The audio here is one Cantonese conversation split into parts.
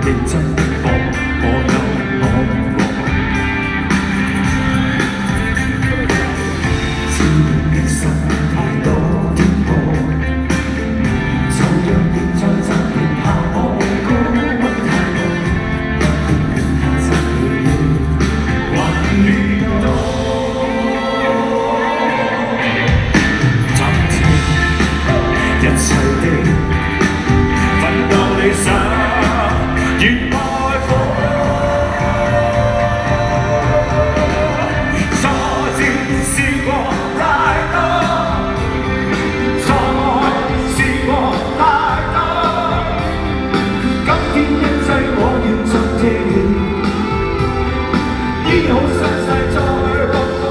認真的放，我有我夢。自戀的心太多顛簸，就讓現在暫停下我高溫太多，不見現實還越多。一切的奮鬥理想越愛火，挫折試過太多，錯愛試過太多，今天一切我願盡情，醫好傷勢再搏火。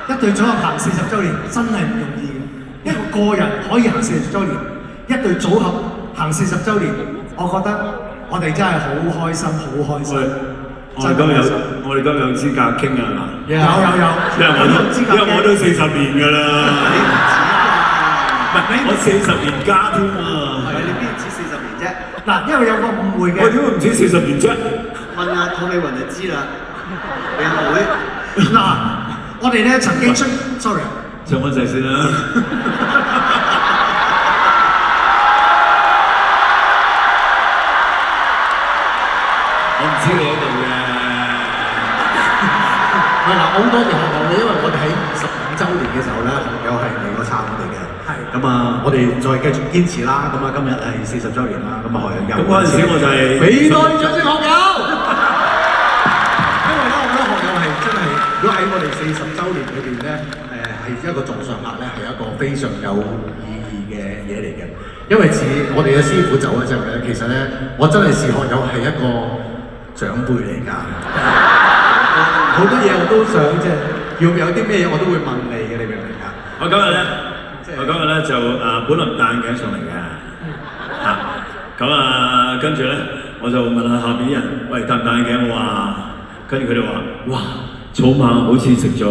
一隊組合行40週年真係唔容易嘅，一個人可以行40週年，一隊組合行40週年，我覺得我哋真係好開心，好開心。我哋今日有資格傾啊嘛？有，因為我都40年㗎啦。唔係我40年加添啊！係你邊止40年啫？嗱，因為有個誤會嘅。我點會唔止40年啫？問下湯美雲就知啦。你阿妹嗱，我哋咧曾經出 ，sorry， 唱返陣先啦。我唔知你喺度嘅。係嗱，好多謝學友嘅，因為我哋喺25週年嘅時候咧，學友係嚟過撐我哋嘅。係。咁啊，我哋再繼續堅持啦。咁啊，今日係40週年啦。咁啊，學友有。咁嗰陣時我就係。俾多啲掌聲學友！因為咧，我覺得學友係真係，如果喺我哋40週年裏邊咧，係一個座上客咧，係一個非常有意義嘅嘢嚟嘅。因為似我哋嘅師傅走咗之後咧，其實咧，我真係視學友係一個長輩嚟㗎。好多嘢我都想即係要有啲咩嘢我都會問你嘅，你明唔明啊？我今日咧就本來戴眼鏡上嚟嘅，咁跟住咧我就問下下邊人，喂，戴唔戴眼鏡？我話，跟住佢哋話，哇，草蜢好似食咗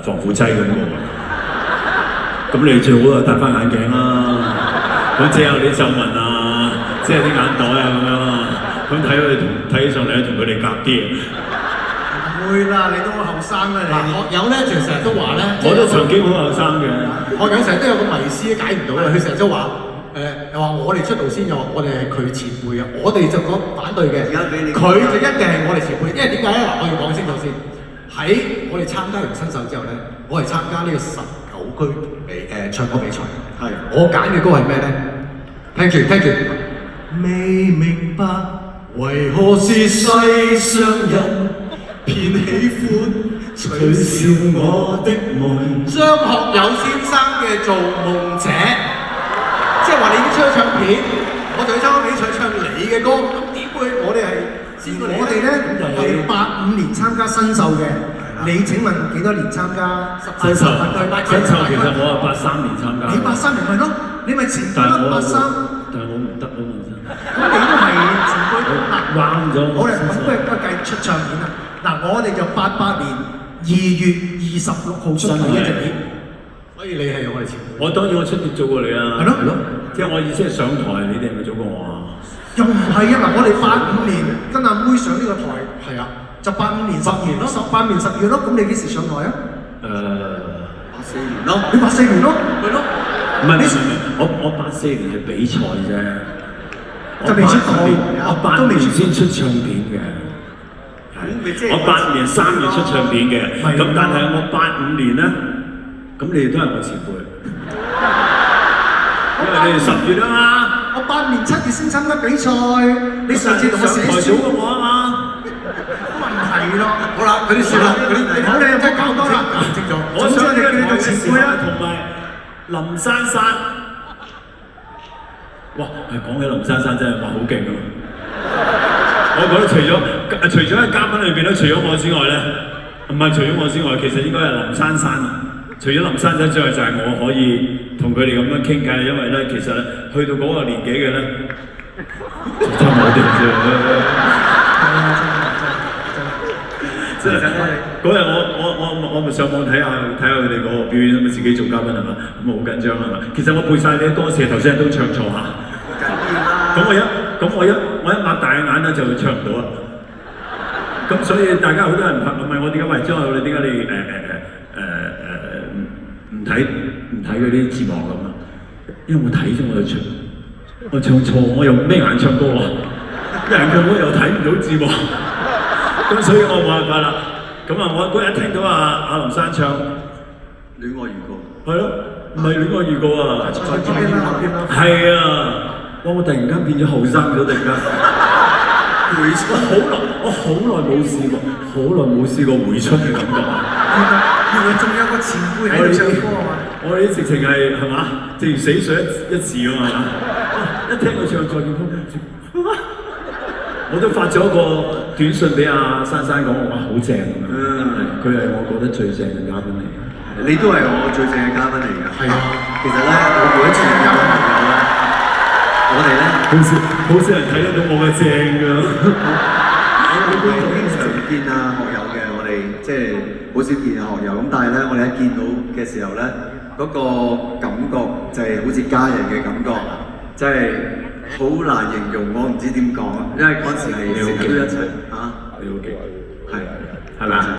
防腐劑咁喎。咁你最好戴翻眼鏡啦，咁遮下啲皺紋啊，遮下啲眼袋啊咁樣啊，咁睇起上嚟咧同佢哋夾啲。會啦，你都好後生啦你。學友咧就成日都話咧，我都曾經好後生嘅。學友成日都有個迷思解唔到嘅，佢成日都話又話我哋出道先，又話我哋係佢前輩啊，我哋就講反對嘅。佢就一定係我哋前輩，因為點解咧？嗱，我要講清楚先。喺我哋參加完新秀之後咧，我係參加呢個19區唱歌比賽。係。我揀嘅歌係咩咧？聽住。未明白為何是世上人偏喜歡取笑我的夢。張學友先生嘅《造夢者》，即係話你已經出咗唱片，我就去參加比賽唱你嘅歌，咁點會我哋係？我哋咧係85年參加新秀嘅，你請問幾多年參加新秀其實我係83年參加。你83年咪咯？你咪前輩咯83。但係我唔得啊嘛真。咁你都係前輩嗱，彎咗。好啦，咁不如計出唱片啦。嗱，我哋就88年2月26號出第一隻碟，所以你係我哋前輩。我當然我出碟早過你啦。係咯，即係我意思係上台，你哋係咪早過我啊？又唔係啊！嗱，我哋85年跟阿妹上呢個台，係啊，就85年10月咯，18年10月咯。咁你幾時上台啊？84年咯。你84年咯，係咯。唔係，我84年係比賽啫。就未出台，我8年先出唱片嘅。我8年3月出唱片嘅，咁但係我85年咧，咁你哋都係我前輩，因為你哋10月啊嘛。我8年7月先參加比賽，你上次同我寫書早過我啊嘛。問題咯。好啦，嗰啲算啦，嗰啲你好，你唔好講多啦，講清楚。我想你叫你做前輩啦，同埋林珊珊。哇！講起林珊珊真係話好勁啊！我覺得除咗喺嘉賓裏邊咧，除咗我之外咧，唔係除咗我之外，其實應該係林珊珊啊。除咗林珊珊之外，就係我可以同佢哋咁樣傾偈，因為咧，其實咧，去到嗰個年紀嘅咧，真係冇掂啫。即係嗰日我咪上網睇下佢哋嗰個表演，咪自己做嘉賓係嘛，咁好緊張係嘛。其實我背晒啲歌詞，頭先都唱錯下。咁我一擘大眼咧就唱唔到啦。咁所以大家好多人問我點解喂張學友你點解你唔睇嗰啲字幕咁啊？因為我睇咗我唱錯，我用咩眼唱歌啊？一眼唱歌又睇唔到字幕。咁所以我冇辦法啦。咁啊，我嗰日聽到阿林珊唱《戀愛預告》，係咯，唔係戀愛預告啊，係啊，哇！我突然間變咗後生咗，突然間回春，我好耐冇試過回春嘅感覺。原來仲有個前輩喺度唱歌啊嘛！我哋直情係嘛，正如死水一次啊嘛，一聽佢唱再見風。我都發咗個短信俾阿珊珊講，我話好正咁樣，佢係我覺得最正嘅嘉賓嚟。你都係我最正嘅嘉賓嚟㗎。係啊，其實咧，我每一次見到朋友咧，我哋咧好少人睇得到我嘅正㗎。我經常見啊學友嘅，我哋即係好少見啊學友。咁但係咧，我哋一見到嘅時候咧，嗰個感覺就係好似家人嘅感覺，即係。好難形容，我唔知點講，因為嗰陣時係成日都一齊嚇。你好勁，係咪啊？